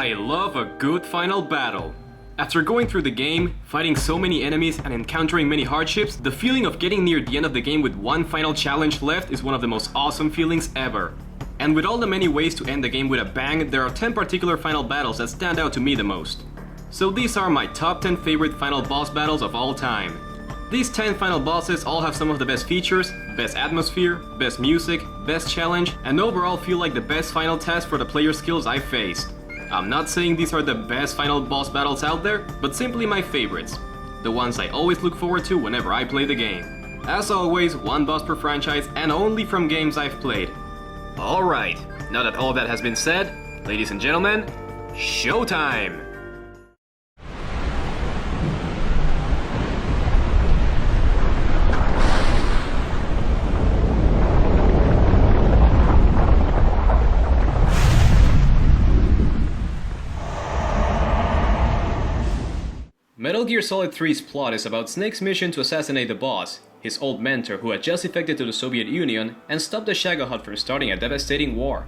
I love a good final battle. After going through the game, fighting so many enemies and encountering many hardships, the feeling of getting near the end of the game with one final challenge left is one of the most awesome feelings ever. And with all the many ways to end the game with a bang, there are 10 particular final battles that stand out to me the most. So these are my top 10 favorite final boss battles of all time. These 10 final bosses all have some of the best features, best atmosphere, best music, best challenge, and overall feel like the best final task for the player skills I've faced. I'm not saying these are the best final boss battles out there, but simply my favorites. The ones I always look forward to whenever I play the game. As always, one boss per franchise and only from games I've played. Alright, now that all that has been said, ladies and gentlemen, showtime! Metal Gear Solid 3's plot is about Snake's mission to assassinate the boss, his old mentor who had just defected to the Soviet Union, and stop the Shagohod from starting a devastating war.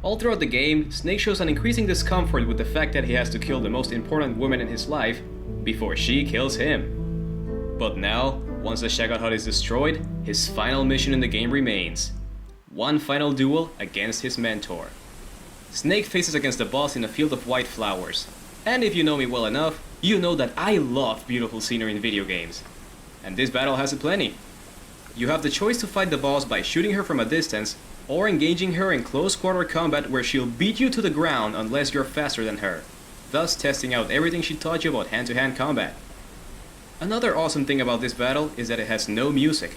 All throughout the game, Snake shows an increasing discomfort with the fact that he has to kill the most important woman in his life before she kills him. But now, once the Shagohod is destroyed, his final mission in the game remains. One final duel against his mentor. Snake faces against the boss in a field of white flowers. And if you know me well enough, you know that I love beautiful scenery in video games. And this battle has it plenty. You have the choice to fight the boss by shooting her from a distance, or engaging her in close quarter combat where she'll beat you to the ground unless you're faster than her, thus testing out everything she taught you about hand-to-hand combat. Another awesome thing about this battle is that it has no music.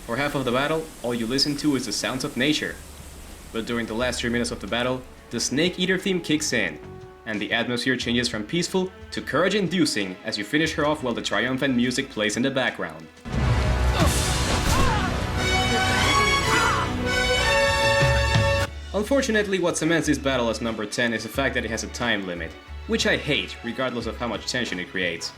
For half of the battle, all you listen to is the sounds of nature. But during the last 3 minutes of the battle, the Snake Eater theme kicks in, and the atmosphere changes from peaceful to courage-inducing as you finish her off while the triumphant music plays in the background. Unfortunately, what cements this battle as number 10 is the fact that it has a time limit, which I hate regardless of how much tension it creates.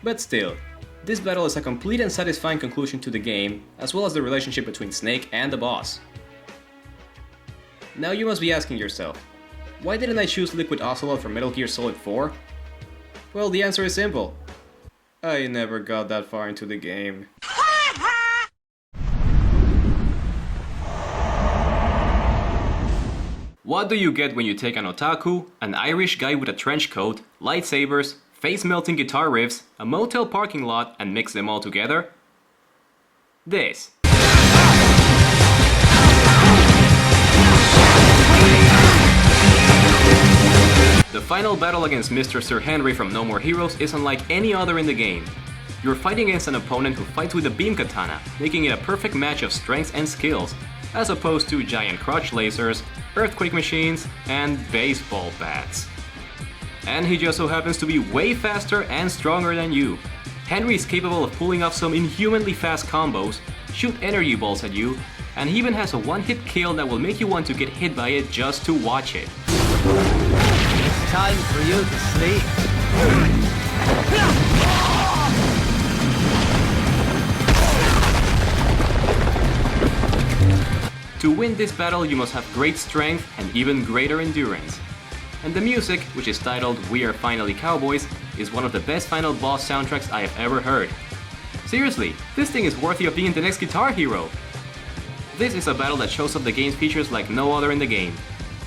But still, this battle is a complete and satisfying conclusion to the game, as well as the relationship between Snake and the boss. Now you must be asking yourself, why didn't I choose Liquid Ocelot from Metal Gear Solid 4? Well, the answer is simple. I never got that far into the game. What do you get when you take an otaku, an Irish guy with a trench coat, lightsabers, face-melting guitar riffs, a motel parking lot, and mix them all together? This. The final battle against Mr. Sir Henry from No More Heroes is unlike any other in the game. You're fighting against an opponent who fights with a beam katana, making it a perfect match of strengths and skills, as opposed to giant crotch lasers, earthquake machines, and baseball bats. And he just so happens to be way faster and stronger than you. Henry is capable of pulling off some inhumanly fast combos, shoot energy balls at you, and he even has a one-hit kill that will make you want to get hit by it just to watch it. Time for you to sleep. To win this battle, you must have great strength and even greater endurance. And the music, which is titled We Are Finally Cowboys, is one of the best final boss soundtracks I have ever heard. Seriously, this thing is worthy of being the next Guitar Hero. This is a battle that shows off the game's features like no other in the game.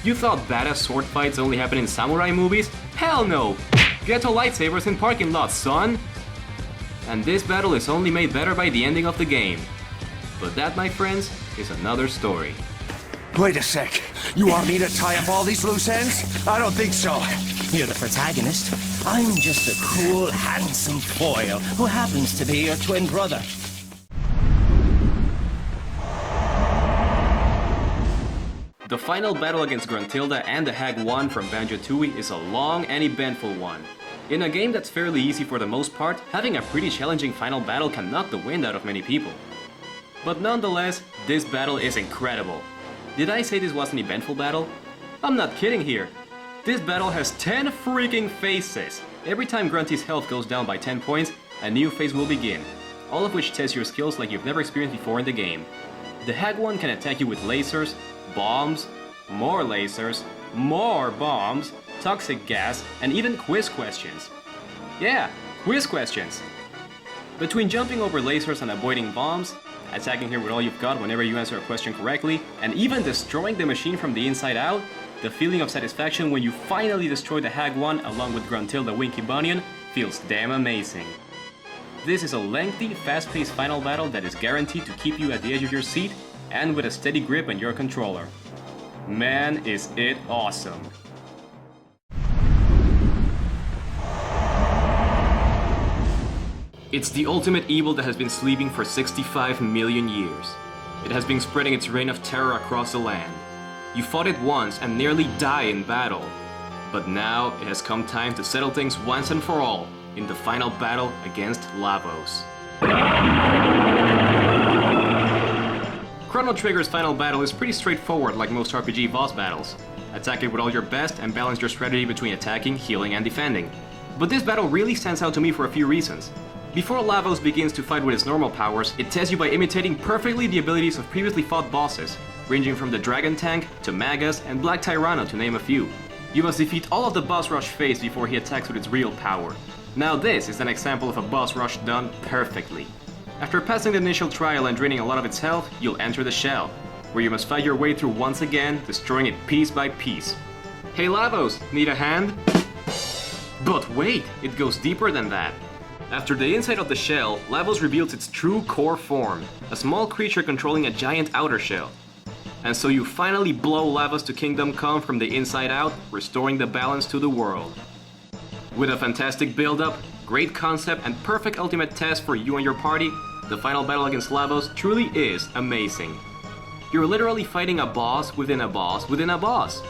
You thought badass sword fights only happen in samurai movies? Hell no! Ghetto lightsabers in parking lots, son! And this battle is only made better by the ending of the game. But that, my friends, is another story. Wait a sec. You want me to tie up all these loose ends? I don't think so. You're the protagonist. I'm just a cool, handsome foil who happens to be your twin brother. The final battle against Gruntilda and the Hag 1 from BanjoTooie is a long and eventful one. In a game that's fairly easy for the most part, having a pretty challenging final battle can knock the wind out of many people. But nonetheless, this battle is incredible. Did I say this was an eventful battle? I'm not kidding here. This battle has 10 freaking phases. Every time Grunty's health goes down by 10 points, a new phase will begin, all of which test your skills like you've never experienced before in the game. The Hag 1 can attack you with lasers, bombs, more lasers, more bombs, toxic gas, and even quiz questions. Yeah, quiz questions! Between jumping over lasers and avoiding bombs, attacking her with all you've got whenever you answer a question correctly, and even destroying the machine from the inside out, the feeling of satisfaction when you finally destroy the Hag 1 along with Gruntilda Winky Bunyan feels damn amazing. This is a lengthy, fast-paced final battle that is guaranteed to keep you at the edge of your seat and with a steady grip on your controller. Man, is it awesome! It's the ultimate evil that has been sleeping for 65 million years. It has been spreading its reign of terror across the land. You fought it once and nearly died in battle. But now it has come time to settle things once and for all in the final battle against Lavos. Chrono Trigger's final battle is pretty straightforward like most RPG boss battles. Attack it with all your best and balance your strategy between attacking, healing, and defending. But this battle really stands out to me for a few reasons. Before Lavos begins to fight with its normal powers, it tests you by imitating perfectly the abilities of previously fought bosses, ranging from the Dragon Tank to Magus and Black Tyranno to name a few. You must defeat all of the boss rush phase before he attacks with its real power. Now this is an example of a boss rush done perfectly. After passing the initial trial and draining a lot of its health, you'll enter the shell, where you must fight your way through once again, destroying it piece by piece. Hey Lavos, need a hand? But wait, it goes deeper than that. After the inside of the shell, Lavos reveals its true core form, a small creature controlling a giant outer shell. And so you finally blow Lavos to Kingdom Come from the inside out, restoring the balance to the world. With a fantastic build-up, great concept, and perfect ultimate test for you and your party, the final battle against Lavos truly is amazing. You're literally fighting a boss within a boss within a boss.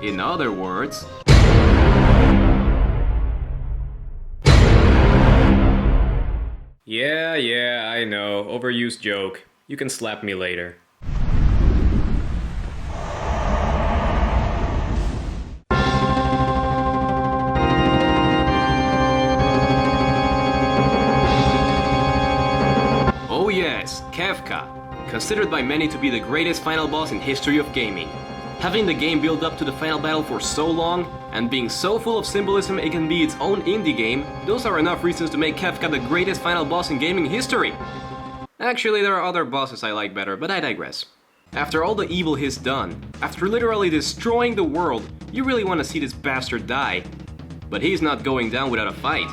In other words... Yeah, I know, overused joke. You can slap me later. Oh yes, Kefka. Considered by many to be the greatest final boss in history of gaming. Having the game build up to the final battle for so long, and being so full of symbolism it can be its own indie game, those are enough reasons to make Kefka the greatest final boss in gaming history! Actually, there are other bosses I like better, but I digress. After all the evil he's done, after literally destroying the world, you really want to see this bastard die. But he's not going down without a fight.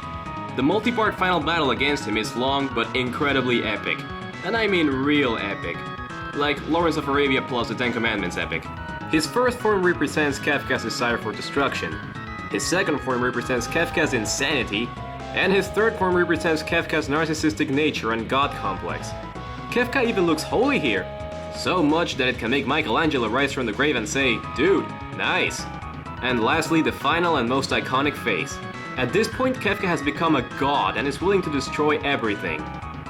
The multi-part final battle against him is long but incredibly epic. And I mean real epic. Like Lawrence of Arabia plus the Ten Commandments epic. His first form represents Kefka's desire for destruction, his second form represents Kefka's insanity, and his third form represents Kefka's narcissistic nature and god complex. Kefka even looks holy here, so much that it can make Michelangelo rise from the grave and say, "Dude, nice." And lastly, the final and most iconic phase. At this point, Kefka has become a god and is willing to destroy everything.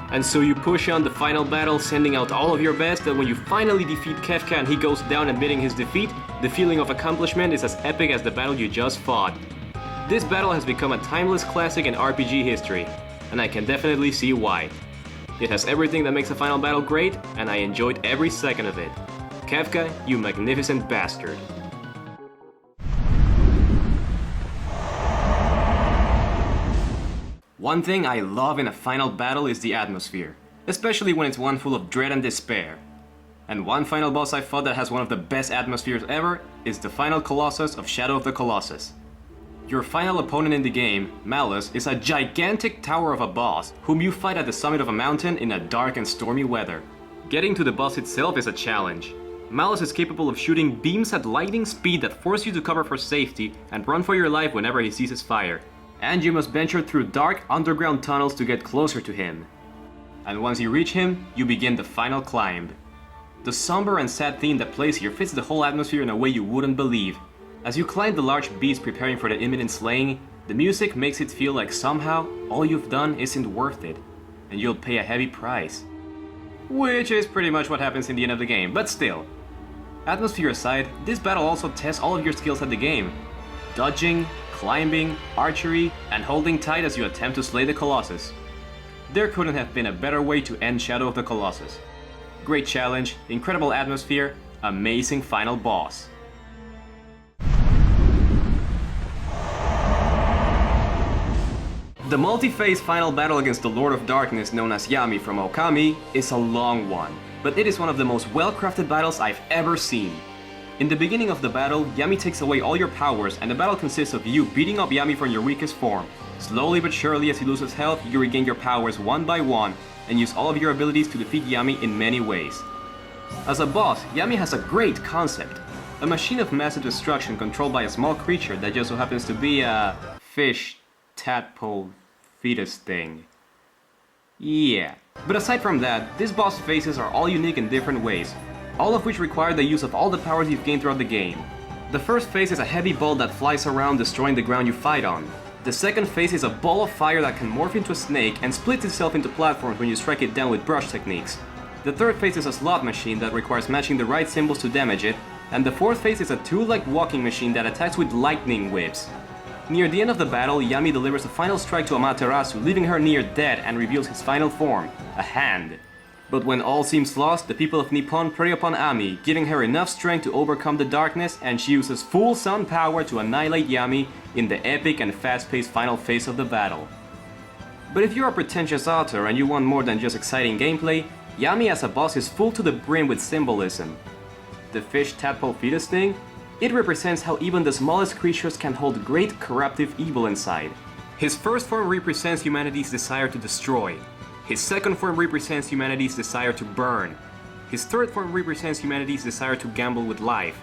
And so you push on the final battle, sending out all of your best, and when you finally defeat Kefka and he goes down admitting his defeat, the feeling of accomplishment is as epic as the battle you just fought. This battle has become a timeless classic in RPG history, and I can definitely see why. It has everything that makes a final battle great, and I enjoyed every second of it. Kefka, you magnificent bastard. One thing I love in a final battle is the atmosphere, especially when it's one full of dread and despair. And one final boss I fought that has one of the best atmospheres ever is the final Colossus of Shadow of the Colossus. Your final opponent in the game, Malice, is a gigantic tower of a boss whom you fight at the summit of a mountain in a dark and stormy weather. Getting to the boss itself is a challenge. Malice is capable of shooting beams at lightning speed that force you to cover for safety and run for your life whenever he seizes fire. And you must venture through dark underground tunnels to get closer to him. And once you reach him, you begin the final climb. The somber and sad theme that plays here fits the whole atmosphere in a way you wouldn't believe. As you climb the large beast preparing for the imminent slaying, the music makes it feel like somehow all you've done isn't worth it, and you'll pay a heavy price. Which is pretty much what happens in the end of the game, but still. Atmosphere aside, this battle also tests all of your skills at the game. Dodging, climbing, archery, and holding tight as you attempt to slay the Colossus. There couldn't have been a better way to end Shadow of the Colossus. Great challenge, incredible atmosphere, amazing final boss. The multi-phase final battle against the Lord of Darkness known as Yami from Okami is a long one, but it is one of the most well-crafted battles I've ever seen. In the beginning of the battle, Yami takes away all your powers and the battle consists of you beating up Yami from your weakest form. Slowly but surely as he loses health, you regain your powers one by one and use all of your abilities to defeat Yami in many ways. As a boss, Yami has a great concept. A machine of massive destruction controlled by a small creature that just so happens to be a fish, tadpole, fetus thing. Yeah. But aside from that, this boss phases are all unique in different ways, all of which require the use of all the powers you've gained throughout the game. The first phase is a heavy ball that flies around destroying the ground you fight on. The second phase is a ball of fire that can morph into a snake and splits itself into platforms when you strike it down with brush techniques. The third phase is a slot machine that requires matching the right symbols to damage it, and the fourth phase is a tool-like walking machine that attacks with lightning whips. Near the end of the battle, Yami delivers a final strike to Amaterasu, leaving her near dead and reveals his final form, a hand. But when all seems lost, the people of Nippon prey upon Ami, giving her enough strength to overcome the darkness, and she uses full sun power to annihilate Yami in the epic and fast-paced final phase of the battle. But if you're a pretentious author and you want more than just exciting gameplay, Yami as a boss is full to the brim with symbolism. The fish tadpole fetus thing? It represents how even the smallest creatures can hold great corruptive evil inside. His first form represents humanity's desire to destroy. His second form represents humanity's desire to burn. His third form represents humanity's desire to gamble with life.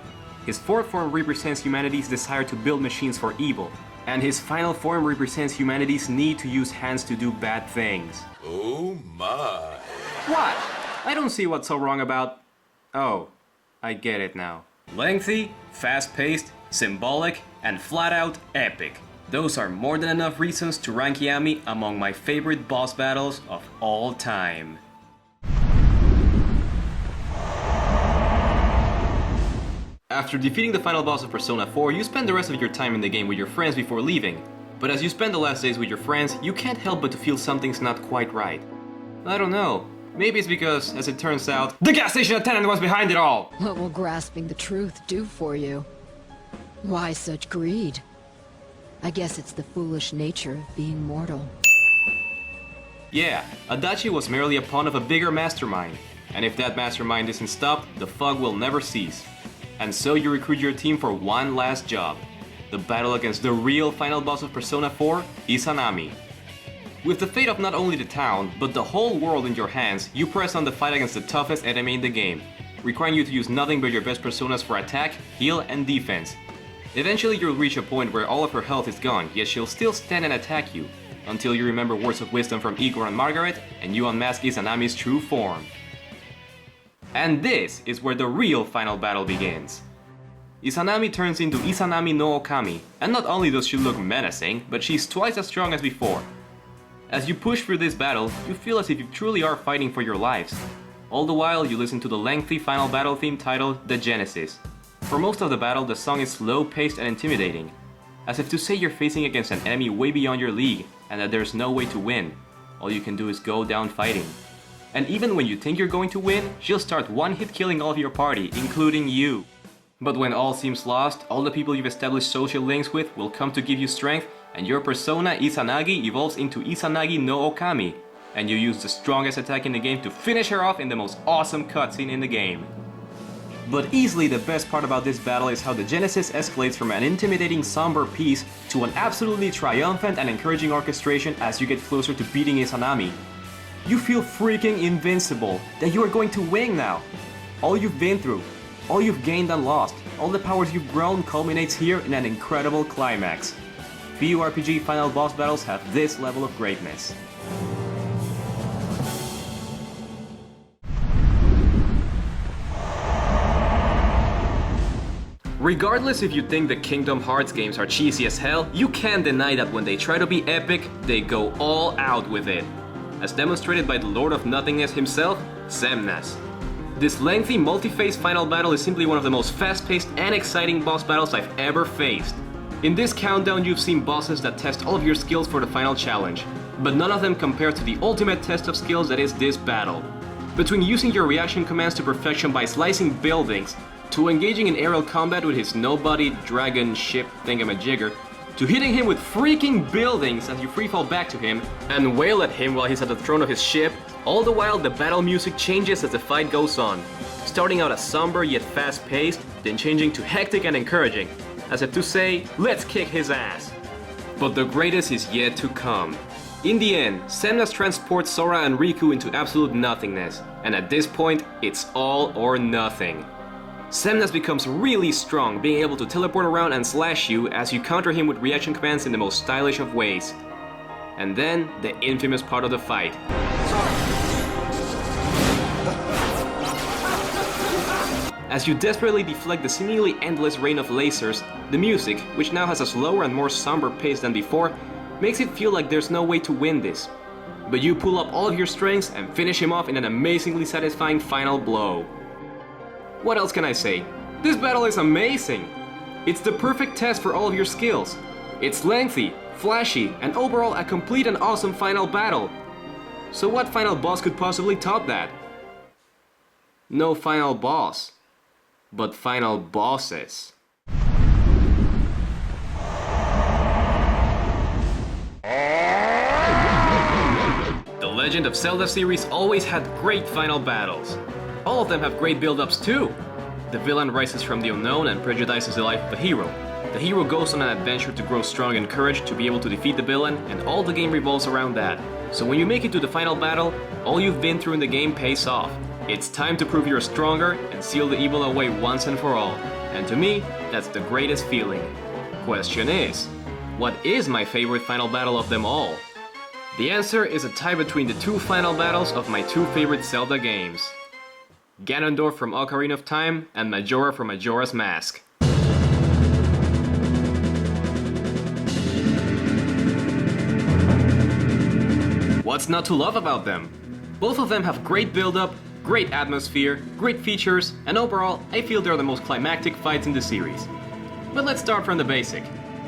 His fourth form represents humanity's desire to build machines for evil. And his final form represents humanity's need to use hands to do bad things. Oh my. What? I don't see what's so wrong about... Oh, I get it now. Lengthy, fast-paced, symbolic, and flat-out epic. Those are more than enough reasons to rank Yami among my favorite boss battles of all time. After defeating the final boss of Persona 4, you spend the rest of your time in the game with your friends before leaving. But as you spend the last days with your friends, you can't help but to feel something's not quite right. I don't know. Maybe it's because, as it turns out, the gas station attendant was behind it all! What will grasping the truth do for you? Why such greed? I guess it's the foolish nature of being mortal. Yeah, Adachi was merely a pawn of a bigger mastermind. And if that mastermind isn't stopped, the fog will never cease. And so you recruit your team for one last job. The battle against the real final boss of Persona 4, Izanami. With the fate of not only the town, but the whole world in your hands, you press on the fight against the toughest enemy in the game, requiring you to use nothing but your best personas for attack, heal, and defense. Eventually you'll reach a point where all of her health is gone, yet she'll still stand and attack you, until you remember words of wisdom from Igor and Margaret, and you unmask Izanami's true form. And this is where the real final battle begins. Izanami turns into Izanami no Okami, and not only does she look menacing, but she's twice as strong as before. As you push through this battle, you feel as if you truly are fighting for your lives. All the while, you listen to the lengthy final battle theme titled The Genesis. For most of the battle, the song is slow-paced and intimidating, as if to say you're facing against an enemy way beyond your league, and that there's no way to win. All you can do is go down fighting. And even when you think you're going to win, she'll start one-hit killing all of your party, including you. But when all seems lost, all the people you've established social links with will come to give you strength, and your persona Izanagi evolves into Izanagi no Okami, and you use the strongest attack in the game to finish her off in the most awesome cutscene in the game. But easily the best part about this battle is how the Genesis escalates from an intimidating somber piece to an absolutely triumphant and encouraging orchestration as you get closer to beating Izanami. You feel freaking invincible, that you are going to win now. All you've been through, all you've gained and lost, all the powers you've grown culminates here in an incredible climax. Few RPG final boss battles have this level of greatness. Regardless if you think the Kingdom Hearts games are cheesy as hell, you can't deny that when they try to be epic, they go all out with it. As demonstrated by the Lord of Nothingness himself, Xemnas. This lengthy multi-phase final battle is simply one of the most fast-paced and exciting boss battles I've ever faced. In this countdown you've seen bosses that test all of your skills for the final challenge, but none of them compare to the ultimate test of skills that is this battle. Between using your reaction commands to perfection by slicing buildings, to engaging in aerial combat with his nobody dragon ship thingamajigger, to hitting him with freaking buildings as you freefall back to him and wail at him while he's at the throne of his ship. All the while, the battle music changes as the fight goes on, starting out as somber yet fast-paced, then changing to hectic and encouraging, as if to say, let's kick his ass. But the greatest is yet to come. In the end, Xemnas transports Sora and Riku into absolute nothingness, and at this point, it's all or nothing. Xemnas becomes really strong, being able to teleport around and slash you as you counter him with reaction commands in the most stylish of ways. And then, the infamous part of the fight. As you desperately deflect the seemingly endless rain of lasers, the music, which now has a slower and more somber pace than before, makes it feel like there's no way to win this. But you pull up all of your strengths and finish him off in an amazingly satisfying final blow. What else can I say? This battle is amazing! It's the perfect test for all of your skills. It's lengthy, flashy, and overall a complete and awesome final battle. So what final boss could possibly top that? No final boss, but final bosses. The Legend of Zelda series always had great final battles. All of them have great build-ups too. The villain rises from the unknown and prejudices the life of the hero. The hero goes on an adventure to grow strong and courage to be able to defeat the villain, and all the game revolves around that. So when you make it to the final battle, all you've been through in the game pays off. It's time to prove you're stronger and seal the evil away once and for all. And to me, that's the greatest feeling. Question is, what is my favorite final battle of them all? The answer is a tie between the two final battles of my two favorite Zelda games. Ganondorf from Ocarina of Time and Majora from Majora's Mask. What's not to love about them? Both of them have great build-up, great atmosphere, great features, and overall, I feel they're the most climactic fights in the series. But let's start from the basic.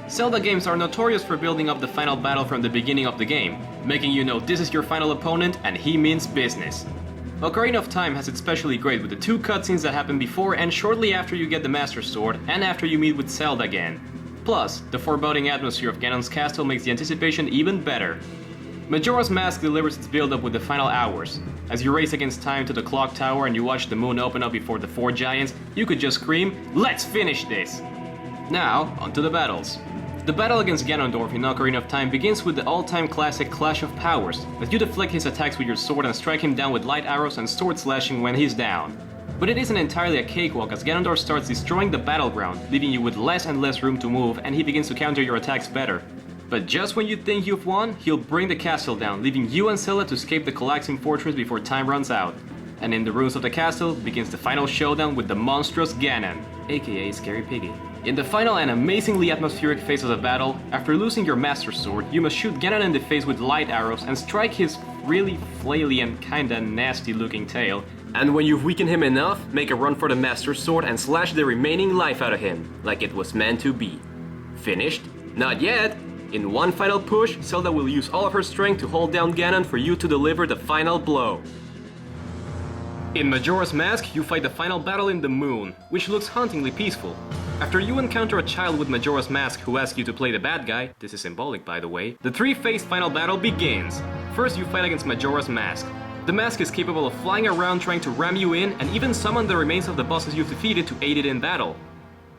Zelda games are notorious for building up the final battle from the beginning of the game, making you know this is your final opponent and he means business. Ocarina of Time has it especially great with the two cutscenes that happen before and shortly after you get the Master Sword and after you meet with Zelda again. Plus, the foreboding atmosphere of Ganon's castle makes the anticipation even better. Majora's Mask delivers its build-up with the final hours. As you race against time to the clock tower and you watch the moon open up before the four giants, you could just scream, "Let's finish this!" Now, onto the battles. The battle against Ganondorf in Ocarina of Time begins with the all-time classic Clash of Powers, as you deflect his attacks with your sword and strike him down with light arrows and sword slashing when he's down. But it isn't entirely a cakewalk as Ganondorf starts destroying the battleground, leaving you with less and less room to move, and he begins to counter your attacks better. But just when you think you've won, he'll bring the castle down, leaving you and Zelda to escape the collapsing fortress before time runs out. And in the ruins of the castle begins the final showdown with the monstrous Ganon, aka Scary Piggy. In the final and amazingly atmospheric phase of the battle, after losing your Master Sword, you must shoot Ganon in the face with light arrows and strike his really flaily and kinda nasty looking tail. And when you've weakened him enough, make a run for the Master Sword and slash the remaining life out of him, like it was meant to be. Finished? Not yet! In one final push, Zelda will use all of her strength to hold down Ganon for you to deliver the final blow. In Majora's Mask, you fight the final battle in the moon, which looks hauntingly peaceful. After you encounter a child with Majora's Mask who asks you to play the bad guy, this is symbolic by the way, the three-phase final battle begins. First you fight against Majora's Mask. The mask is capable of flying around trying to ram you in and even summon the remains of the bosses you've defeated to aid it in battle.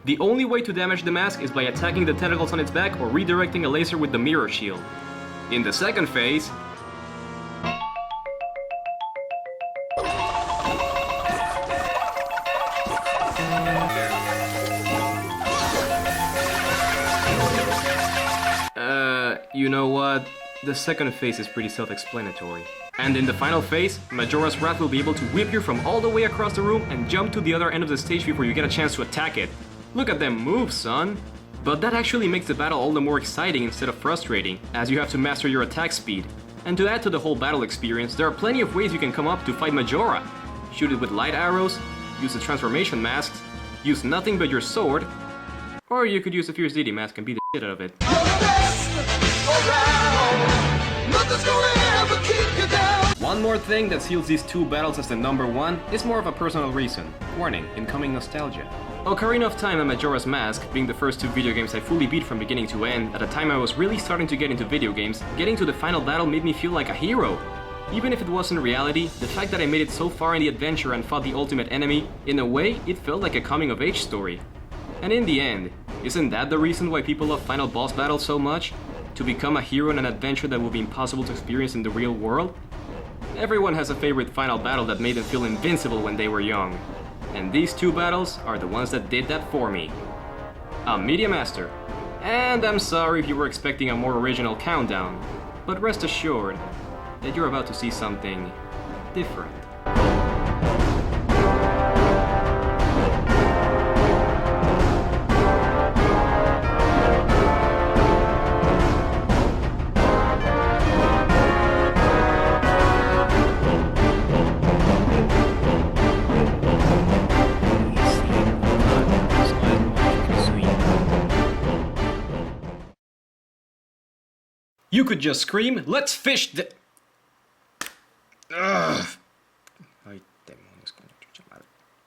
The only way to damage the mask is by attacking the tentacles on its back or redirecting a laser with the mirror shield. In the second phase, you know what? The second phase is pretty self-explanatory. And in the final phase, Majora's Wrath will be able to whip you from all the way across the room and jump to the other end of the stage before you get a chance to attack it. Look at them move, son! But that actually makes the battle all the more exciting instead of frustrating, as you have to master your attack speed. And to add to the whole battle experience, there are plenty of ways you can come up to fight Majora. Shoot it with light arrows, use the transformation masks, use nothing but your sword, or you could use the Fierce Deity mask and beat the shit out of it. One more thing that seals these two battles as the number one is more of a personal reason. Warning, incoming nostalgia. Ocarina of Time and Majora's Mask, being the first two video games I fully beat from beginning to end, at a time I was really starting to get into video games, getting to the final battle made me feel like a hero. Even if it wasn't reality, the fact that I made it so far in the adventure and fought the ultimate enemy, in a way, it felt like a coming-of-age story. And in the end, isn't that the reason why people love final boss battles so much? To become a hero in an adventure that will be impossible to experience in the real world? Everyone has a favorite final battle that made them feel invincible when they were young. And these two battles are the ones that did that for me. I'm Media Master, and I'm sorry if you were expecting a more original countdown, but rest assured that you're about to see something different. You could just scream, "Let's fish the..." Ugh.